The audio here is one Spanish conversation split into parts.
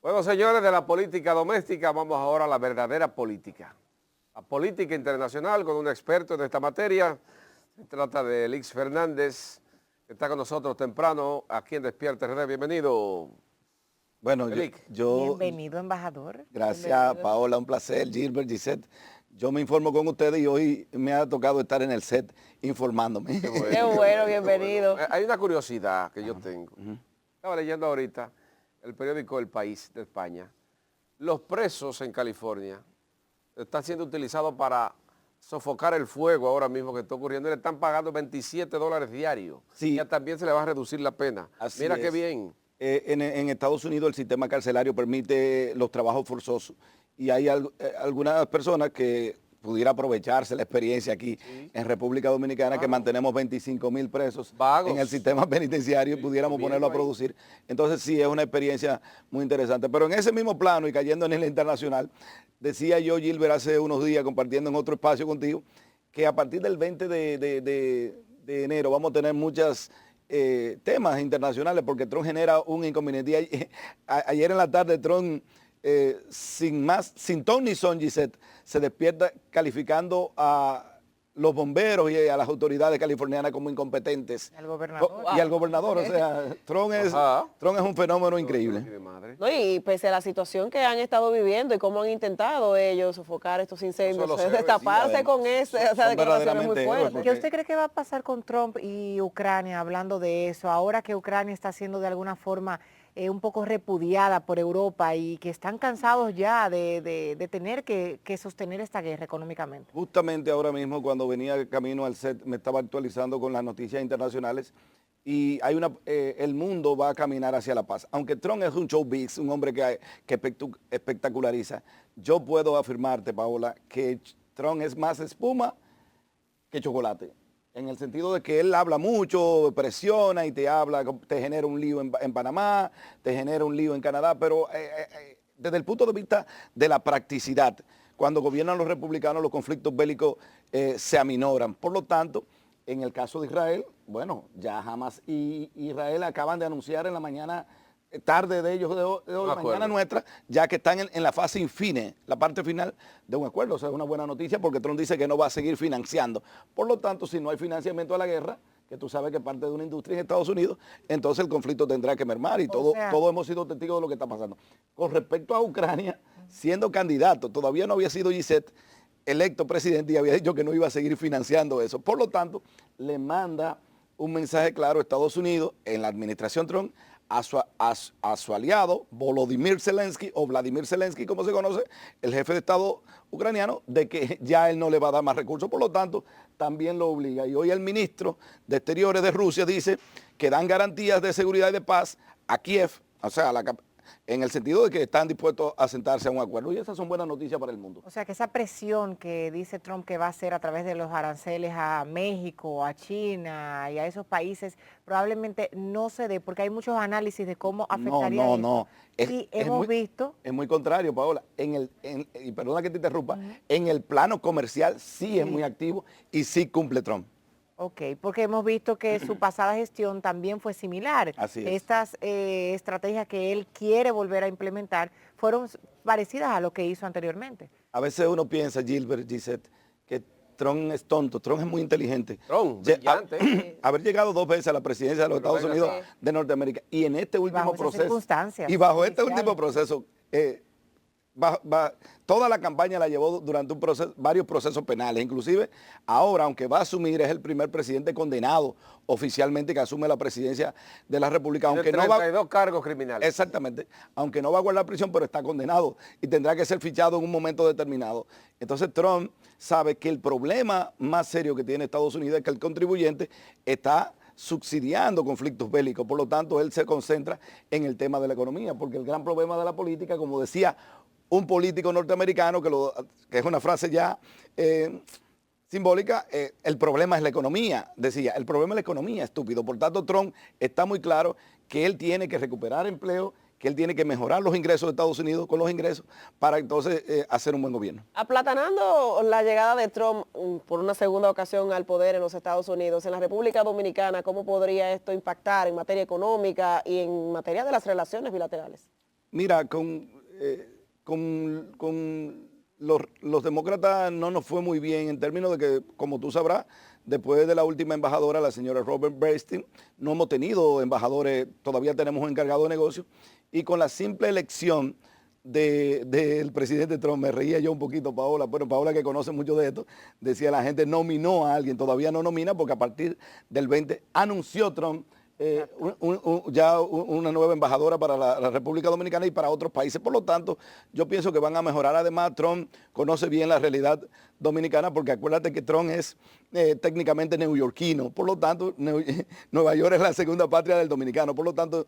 Bueno, señores, de la política doméstica, vamos ahora a la verdadera política. La política internacional con un experto en esta materia. Se trata de Elix Fernández, que está con nosotros temprano aquí en Despierta RD. Bienvenido, Bueno, Elix. Bienvenido, embajador. gracias Bienvenido. Paola, un placer, Gilbert, Gisette. Yo me informo con ustedes y hoy me ha tocado estar en el set informándome. Qué bueno, bienvenido. Hay una curiosidad que yo tengo. Estaba leyendo ahorita el periódico El País de España. Los presos en California están siendo utilizados para sofocar el fuego ahora mismo que está ocurriendo. Le están pagando $27 diarios. Sí. Ya también se le va a reducir la pena. Así Mira es. qué bien. En Estados Unidos el sistema carcelario permite los trabajos forzosos y hay algunas personas que pudiera aprovecharse la experiencia aquí en República Dominicana, que mantenemos 25,000 presos Vagos. en el sistema penitenciario y pudiéramos ponerlo a ahí. producir. Entonces sí, es una experiencia muy interesante. Pero en ese mismo plano y cayendo en el internacional, decía yo, Gilbert, hace unos días compartiendo en otro espacio contigo, que a partir del 20 de enero vamos a tener muchas temas internacionales porque Trump genera un inconveniente. Ayer en la tarde Trump, sin ton ni son, Gisette, se despierta calificando a los bomberos y a las autoridades californianas como incompetentes. Al gobernador. Y al gobernador, o sea, Trump es un fenómeno increíble. No, y pese a la situación que han estado viviendo y cómo han intentado ellos sofocar estos incendios, Son los héroes, destaparse sí, con esas son declaraciones muy verdaderamente héroes, fuertes. ¿Qué usted cree que va a pasar con Trump y Ucrania, hablando de eso, ahora que Ucrania está siendo de alguna forma un poco repudiada por Europa y que están cansados ya de tener que sostener esta guerra económicamente? Justamente ahora mismo cuando venía camino al set me estaba actualizando con las noticias internacionales y el mundo va a caminar hacia la paz. Aunque Trump es un showbiz, un hombre que espectaculariza, yo puedo afirmarte, Paola, que Trump es más espuma que chocolate. En el sentido de que él habla mucho, presiona y te genera un lío en Panamá, te genera un lío en Canadá, pero desde el punto de vista de la practicidad, cuando gobiernan los republicanos los conflictos bélicos se aminoran. Por lo tanto, en el caso de Israel, bueno, ya Hamas y Israel acaban de anunciar en la mañana, tarde de ellos, de hoy, mañana nuestra, ya que están en la fase infine, la parte final de un acuerdo. O sea, es una buena noticia porque Trump dice que no va a seguir financiando. Por lo tanto, si no hay financiamiento a la guerra, que tú sabes que es parte de una industria en Estados Unidos, entonces el conflicto tendrá que mermar y todos hemos sido testigos de lo que está pasando. Con respecto a Ucrania, siendo candidato, todavía no había sido Gisette electo presidente y había dicho que no iba a seguir financiando eso. Por lo tanto, le manda un mensaje claro a Estados Unidos en la administración Trump, a su aliado Volodymyr Zelensky, o Vladimir Zelensky, como se conoce, el jefe de Estado ucraniano, de que ya él no le va a dar más recursos, por lo tanto, también lo obliga. Y hoy el ministro de Exteriores de Rusia dice que dan garantías de seguridad y de paz a Kiev, o sea, en el sentido de que están dispuestos a sentarse a un acuerdo. Y esas son buenas noticias para el mundo. O sea, que esa presión que dice Trump que va a hacer a través de los aranceles a México, a China y a esos países, probablemente no se dé, porque hay muchos análisis de cómo afectaría eso. No. Y hemos visto... Es muy contrario, Paola. Y perdona que te interrumpa, en el plano comercial sí es muy activo y sí cumple Trump. Ok, porque hemos visto que su pasada gestión también fue similar. Así es. Estas estrategias que él quiere volver a implementar fueron parecidas a lo que hizo anteriormente. A veces uno piensa, Gilbert, Gisette, que Trump es tonto. Trump es muy inteligente. Trump, brillante. Haber llegado 2 veces a la presidencia de los Estados Unidos de Norteamérica y en este último proceso, y bajo este último proceso, toda la campaña la llevó durante varios procesos penales, inclusive ahora, aunque va a asumir, es el primer presidente condenado oficialmente que asume la presidencia de la República. Aunque 32 cargos criminales. Exactamente, aunque no va a guardar prisión, pero está condenado y tendrá que ser fichado en un momento determinado. Entonces Trump sabe que el problema más serio que tiene Estados Unidos es que el contribuyente está subsidiando conflictos bélicos, por lo tanto él se concentra en el tema de la economía, porque el gran problema de la política, como decía un político norteamericano, que es una frase ya simbólica, el problema es la economía, decía, el problema es la economía, estúpido. Por tanto, Trump está muy claro que él tiene que recuperar empleo, que él tiene que mejorar los ingresos de Estados Unidos con los ingresos para entonces hacer un buen gobierno. Aplatanando la llegada de Trump por una segunda ocasión al poder en los Estados Unidos, en la República Dominicana, ¿cómo podría esto impactar en materia económica y en materia de las relaciones bilaterales? Mira, con los demócratas no nos fue muy bien en términos de que, como tú sabrás, después de la última embajadora, la señora Robert Bernstein, no hemos tenido embajadores, todavía tenemos un encargado de negocios, y con la simple elección del presidente Trump, me reía yo un poquito, Paola, bueno, Paola que conoce mucho de esto, decía la gente nominó a alguien, todavía no nomina porque a partir del 20 anunció Trump una nueva embajadora para la República Dominicana y para otros países. Por lo tanto, yo pienso que van a mejorar. Además, Trump conoce bien la realidad dominicana porque acuérdate que Trump es técnicamente neoyorquino. Por lo tanto, Nueva York es la segunda patria del dominicano. Por lo tanto,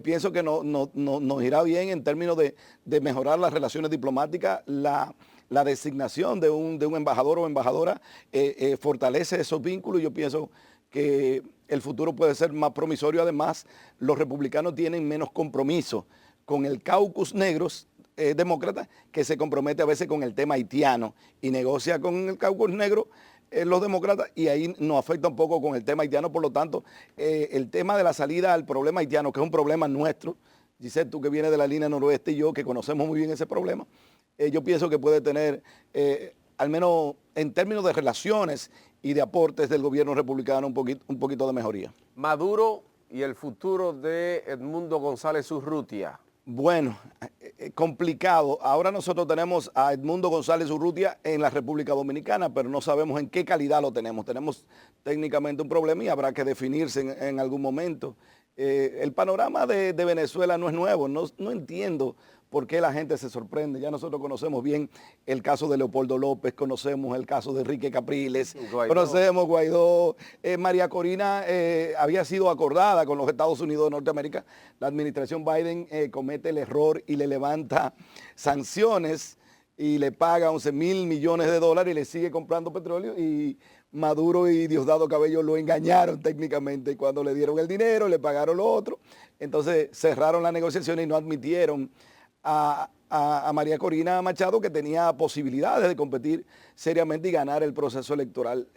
pienso que nos irá bien en términos de mejorar las relaciones diplomáticas. La designación de un embajador o embajadora fortalece esos vínculos y yo pienso que el futuro puede ser más promisorio. Además, los republicanos tienen menos compromiso con el caucus negros demócratas, que se compromete a veces con el tema haitiano y negocia con el caucus negro los demócratas, y ahí nos afecta un poco con el tema haitiano. Por lo tanto, el tema de la salida al problema haitiano, que es un problema nuestro, Giselle, tú que vienes de la línea noroeste y yo que conocemos muy bien ese problema, yo pienso que puede tener, al menos en términos de relaciones y de aportes del gobierno republicano, un poquito de mejoría. Maduro y el futuro de Edmundo González Urrutia. Bueno, complicado. Ahora nosotros tenemos a Edmundo González Urrutia en la República Dominicana, pero no sabemos en qué calidad lo tenemos. Tenemos técnicamente un problema y habrá que definirse en algún momento. El panorama de Venezuela no es nuevo. No entiendo por qué la gente se sorprende. Ya nosotros conocemos bien el caso de Leopoldo López, conocemos el caso de Enrique Capriles, conocemos Guaidó. María Corina había sido acordada con los Estados Unidos de Norteamérica. La administración Biden comete el error y le levanta sanciones y le paga 11.000 millones de dólares y le sigue comprando petróleo, y Maduro y Diosdado Cabello lo engañaron técnicamente cuando le dieron el dinero, le pagaron lo otro. Entonces cerraron la negociación y no admitieron a María Corina Machado, que tenía posibilidades de competir seriamente y ganar el proceso electoral.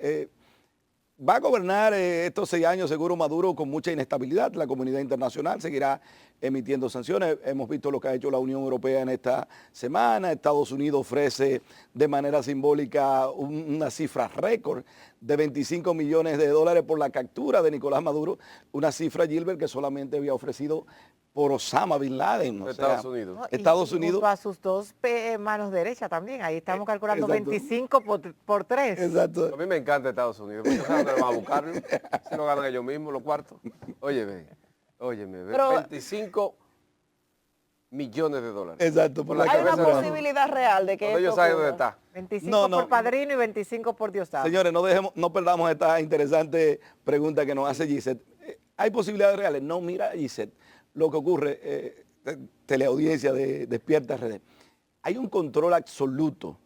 Va a gobernar estos 6 años seguro Maduro con mucha inestabilidad. La comunidad internacional seguirá emitiendo sanciones. Hemos visto lo que ha hecho la Unión Europea en esta semana. Estados Unidos ofrece de manera simbólica una cifra récord de 25 millones de dólares por la captura de Nicolás Maduro, una cifra, Gilbert, que solamente había ofrecido por Osama Bin Laden. Estados Unidos. No, Estados Unidos. Junto a sus dos manos derechas también. Ahí estamos calculando Exacto. 25 por 3. Exacto. A mí me encanta Estados Unidos. ¿Por qué saben dónde van a buscarlo? Si lo ganan ellos mismos, los cuartos. Óyeme, Pero 25 millones de dólares. Exacto. Por la hay una cabeza de posibilidad real de que Cuando ellos esto saben dónde ocurra. está. 25 No. por padrino y 25 por Diosdado. Señores, no perdamos esta interesante pregunta que nos hace Gisette. ¿Hay posibilidades reales? No, mira, Gisette, lo que ocurre, teleaudiencia de Despierta RD, hay un control absoluto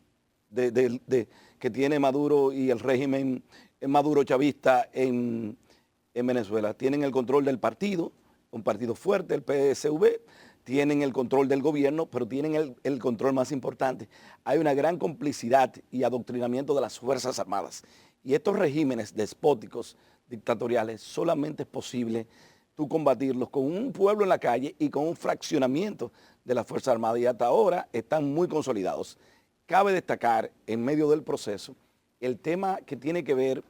que tiene Maduro y el régimen Maduro chavista en Venezuela. Tienen el control del partido, un partido fuerte, el PSV, tienen el control del gobierno, pero tienen el control más importante. Hay una gran complicidad y adoctrinamiento de las Fuerzas Armadas. Y estos regímenes despóticos, dictatoriales, solamente es posible tú combatirlos con un pueblo en la calle y con un fraccionamiento de las Fuerzas Armadas. Y hasta ahora están muy consolidados. Cabe destacar en medio del proceso el tema que tiene que ver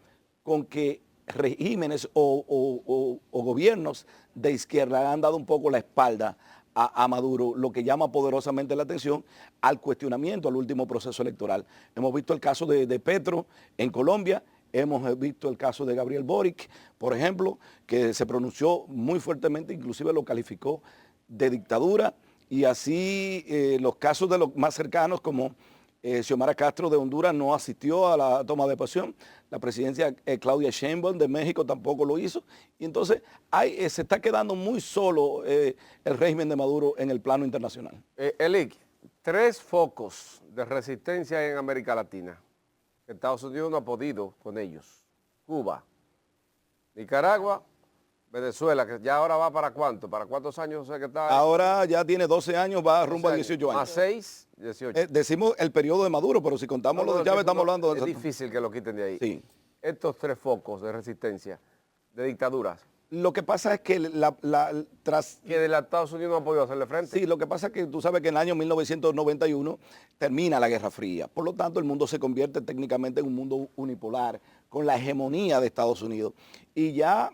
con que regímenes o gobiernos de izquierda han dado un poco la espalda a Maduro, lo que llama poderosamente la atención al cuestionamiento al último proceso electoral. Hemos visto el caso de Petro en Colombia, hemos visto el caso de Gabriel Boric, por ejemplo, que se pronunció muy fuertemente, inclusive lo calificó de dictadura, y así los casos de los más cercanos como Xiomara Castro de Honduras no asistió a la toma de posesión, la presidencia Claudia Sheinbaum de México tampoco lo hizo, y entonces se está quedando muy solo el régimen de Maduro en el plano internacional. Elic, 3 focos de resistencia en América Latina. Estados Unidos no ha podido con ellos. Cuba, Nicaragua, Venezuela, que ya ahora va para ¿cuánto? ¿Para cuántos años? Que está ahora ya tiene 12 años, va rumbo a 18 años. Más 6, 18. Decimos el periodo de Maduro, pero si contamos lo de Chávez estamos hablando de... Es difícil que lo quiten de ahí. Sí. Estos 3 focos de resistencia, de dictaduras, Lo que pasa es que tras... Que de los Estados Unidos no ha podido hacerle frente. Sí, lo que pasa es que tú sabes que en el año 1991 termina la Guerra Fría. Por lo tanto, el mundo se convierte técnicamente en un mundo unipolar, con la hegemonía de Estados Unidos. Y ya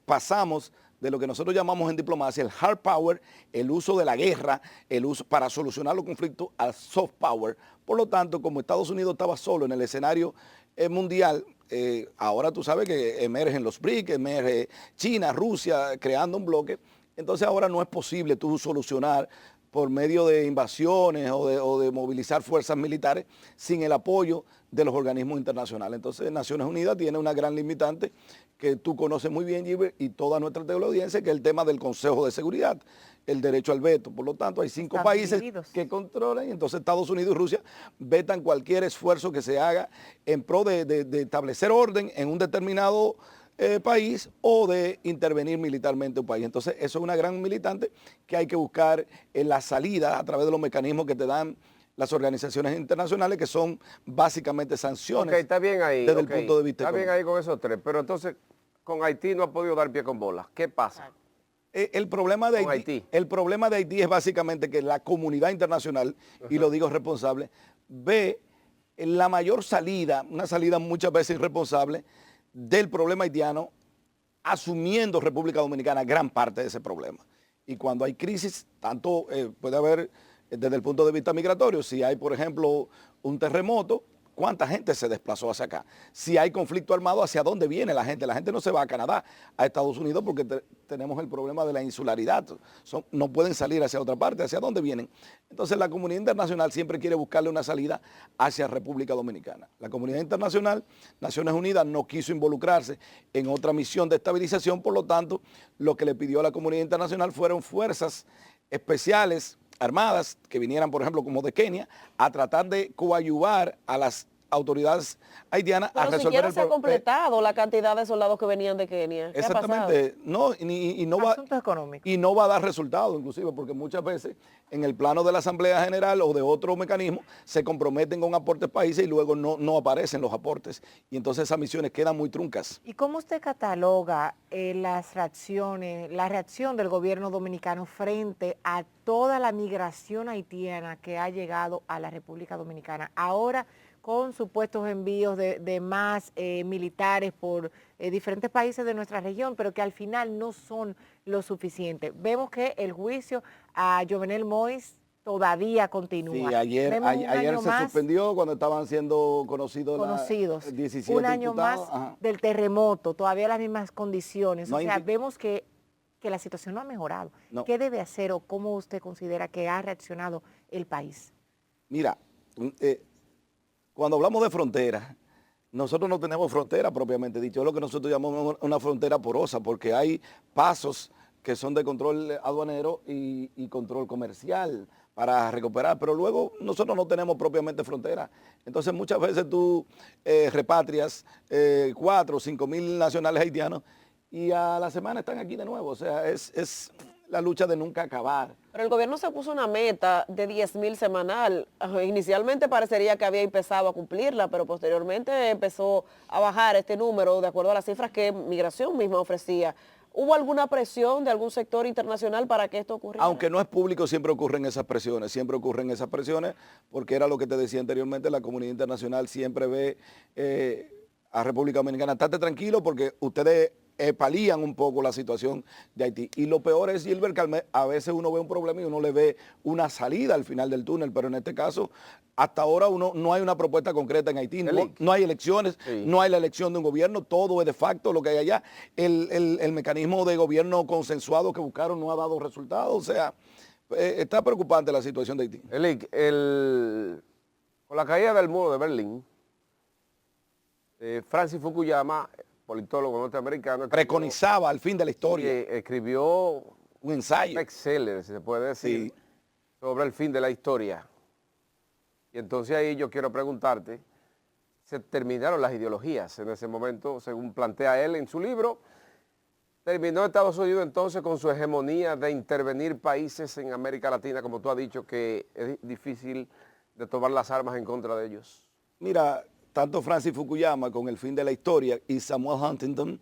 pasamos de lo que nosotros llamamos en diplomacia el hard power, el uso de la guerra, el uso para solucionar los conflictos, al soft power. Por lo tanto, como Estados Unidos estaba solo en el escenario mundial, ahora tú sabes que emergen los BRICS, emerge China, Rusia, creando un bloque. Entonces ahora no es posible tú solucionar por medio de invasiones o de movilizar fuerzas militares sin el apoyo de los organismos internacionales. Entonces Naciones Unidas tiene una gran limitante que tú conoces muy bien, Gilbert, y toda nuestra teleaudiencia, que es el tema del Consejo de Seguridad, el derecho al veto. Por lo tanto, hay 5 países que controlan y entonces Estados Unidos y Rusia vetan cualquier esfuerzo que se haga en pro de establecer orden en un determinado país o de intervenir militarmente un país. Entonces, eso es una gran militante que hay que buscar en la salida a través de los mecanismos que te dan las organizaciones internacionales, que son básicamente sanciones. Ok, está bien ahí. Desde el punto de vista está bien económico. ahí con esos 3, pero entonces con Haití no ha podido dar pie con bola. ¿Qué pasa? El problema de Haití es básicamente que la comunidad internacional, y lo digo responsable, ve la mayor salida, una salida muchas veces irresponsable, del problema haitiano, asumiendo República Dominicana gran parte de ese problema. Y cuando hay crisis, tanto puede haber desde el punto de vista migratorio, si hay, por ejemplo, un terremoto, ¿cuánta gente se desplazó hacia acá? Si hay conflicto armado, ¿hacia dónde viene la gente? La gente no se va a Canadá, a Estados Unidos, porque tenemos el problema de la insularidad. No pueden salir hacia otra parte. ¿Hacia dónde vienen? Entonces la comunidad internacional siempre quiere buscarle una salida hacia República Dominicana. La comunidad internacional, Naciones Unidas, no quiso involucrarse en otra misión de estabilización, por lo tanto, lo que le pidió a la comunidad internacional fueron fuerzas especiales armadas que vinieran, por ejemplo, como de Kenia, a tratar de coadyuvar a las autoridades haitianas a resolver siquiera se ha completado la cantidad de soldados que venían de Kenia. ¿Qué exactamente, no, y no va, y no va a dar resultado, inclusive, porque muchas veces en el plano de la Asamblea General o de otro mecanismo se comprometen con aportes países y luego no aparecen los aportes. Y entonces esas misiones quedan muy truncas. ¿Y cómo usted cataloga la reacción del gobierno dominicano frente a toda la migración haitiana que ha llegado a la República Dominicana? Ahora, con supuestos envíos de más militares por diferentes países de nuestra región, pero que al final no son lo suficiente. Vemos que el juicio a Jovenel Moïse todavía continúa. Sí, ayer se suspendió cuando estaban siendo conocidos 17 un año diputados. más del terremoto, todavía las mismas condiciones. No o sea, vemos que la situación no ha mejorado. No. ¿Qué debe hacer o cómo usted considera que ha reaccionado el país? Mira, cuando hablamos de frontera, nosotros no tenemos frontera propiamente dicho, es lo que nosotros llamamos una frontera porosa, porque hay pasos que son de control aduanero y control comercial para recuperar, pero luego nosotros no tenemos propiamente frontera. Entonces muchas veces tú repatrias 4 o 5 mil nacionales haitianos y a la semana están aquí de nuevo, o sea, es la lucha de nunca acabar. Pero el gobierno se puso una meta de 10,000 semanal. Inicialmente parecería que había empezado a cumplirla, pero posteriormente empezó a bajar este número de acuerdo a las cifras que Migración misma ofrecía. ¿Hubo alguna presión de algún sector internacional para que esto ocurriera? Aunque no es público, siempre ocurren esas presiones, porque era lo que te decía anteriormente, la comunidad internacional siempre ve a República Dominicana, estate tranquilo porque ustedes palían un poco la situación de Haití. Y lo peor es, Gilbert, que a veces uno ve un problema y uno le ve una salida al final del túnel, pero en este caso, hasta ahora no hay una propuesta concreta en Haití, no hay elecciones, no hay la elección de un gobierno, todo es de facto lo que hay allá. El mecanismo de gobierno consensuado que buscaron no ha dado resultados, o sea, está preocupante la situación de Haití. Elic, con la caída del muro de Berlín, Francis Fukuyama, politólogo norteamericano, preconizaba al fin de la historia. Escribió un ensayo. Un bestseller, si se puede decir, sobre el fin de la historia. Y entonces ahí yo quiero preguntarte, se terminaron las ideologías en ese momento, según plantea él en su libro. Terminó Estados Unidos entonces con su hegemonía de intervenir países en América Latina, como tú has dicho, que es difícil de tomar las armas en contra de ellos. Mira, tanto Francis Fukuyama con El fin de la historia y Samuel Huntington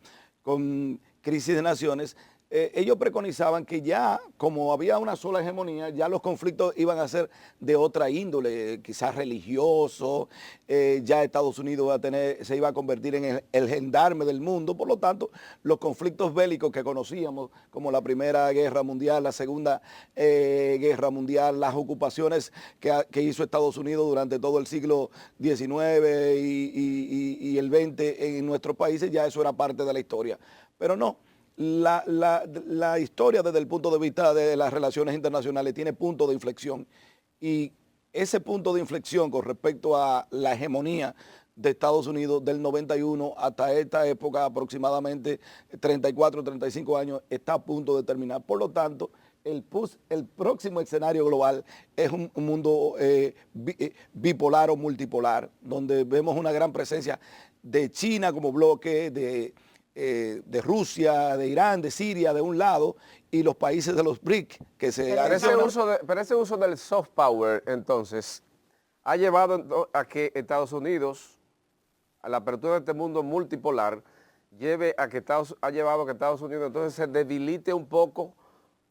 Crisis de Naciones, ellos preconizaban que ya, como había una sola hegemonía, ya los conflictos iban a ser de otra índole, quizás religioso, ya Estados Unidos se iba a convertir en el gendarme del mundo, por lo tanto, los conflictos bélicos que conocíamos, como la Primera Guerra Mundial, la Segunda Guerra Mundial, las ocupaciones que hizo Estados Unidos durante todo el siglo XIX y el XX en nuestros países, ya eso era parte de la historia. Pero no. La historia desde el punto de vista de las relaciones internacionales tiene punto de inflexión y ese punto de inflexión con respecto a la hegemonía de Estados Unidos del 91 hasta esta época, aproximadamente 34, 35 años, está a punto de terminar. Por lo tanto, el próximo escenario global es un mundo bipolar o multipolar, donde vemos una gran presencia de China como bloque, de Rusia, de Irán, de Siria, de un lado, y los países de los BRIC, que se... Pero ese uso del soft power, entonces, ha llevado a que Estados Unidos, a la apertura de este mundo multipolar, ha llevado a que Estados Unidos entonces se debilite un poco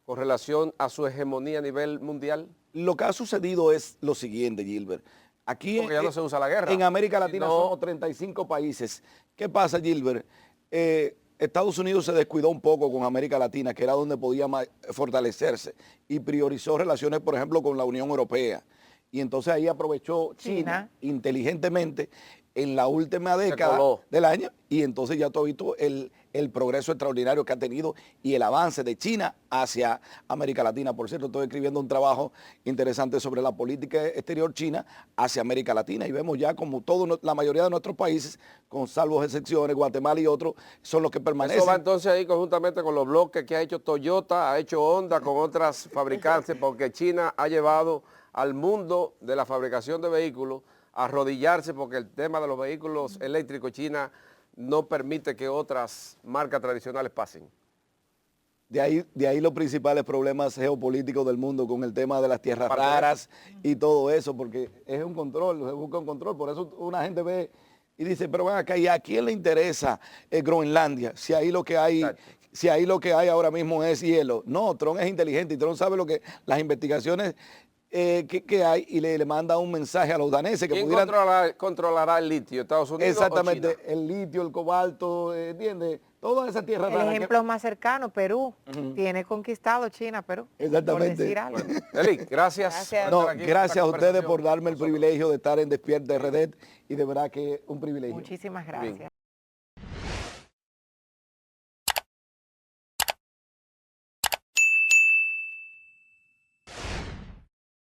con relación a su hegemonía a nivel mundial. Lo que ha sucedido es lo siguiente, Gilbert. Aquí porque ya no se usa la guerra. En América Latina somos 35 países. ¿Qué pasa, Gilbert? Estados Unidos se descuidó un poco con América Latina, que era donde podía fortalecerse, y priorizó relaciones, por ejemplo, con la Unión Europea. Y entonces ahí aprovechó China inteligentemente en la última década del año, y entonces ya tú has visto el progreso extraordinario que ha tenido y el avance de China hacia América Latina. Por cierto, estoy escribiendo un trabajo interesante sobre la política exterior china hacia América Latina, y vemos ya como la mayoría de nuestros países, con salvos excepciones, Guatemala y otros, son los que permanecen. Eso va entonces ahí conjuntamente con los bloques que ha hecho Toyota, ha hecho Honda con otras fabricantes, porque China ha llevado al mundo de la fabricación de vehículos a arrodillarse, porque el tema de los vehículos eléctricos, China no permite que otras marcas tradicionales pasen. De ahí los principales problemas geopolíticos del mundo con el tema de las tierras raras y todo eso, porque es un control, se busca un control. Por eso una gente ve y dice, pero ven acá, ¿y a quién le interesa Groenlandia? Si ahí lo que hay... Exacto. Si ahí lo que hay ahora mismo es hielo. No, Trump es inteligente y Trump sabe las investigaciones que hay, y le manda un mensaje a los daneses que ¿Quién pudieran... controlará el litio? ¿Estados Unidos Exactamente, o China? El litio, el cobalto, ¿entiendes? Toda esa tierra rara. El ejemplo más cercano, Perú. Tiene conquistado China, Perú. Exactamente. Por decir algo. Bueno, Eli, gracias. Gracias a ustedes por darme el privilegio de estar en Despierta RD, y de verdad que es un privilegio. Muchísimas gracias. Bien.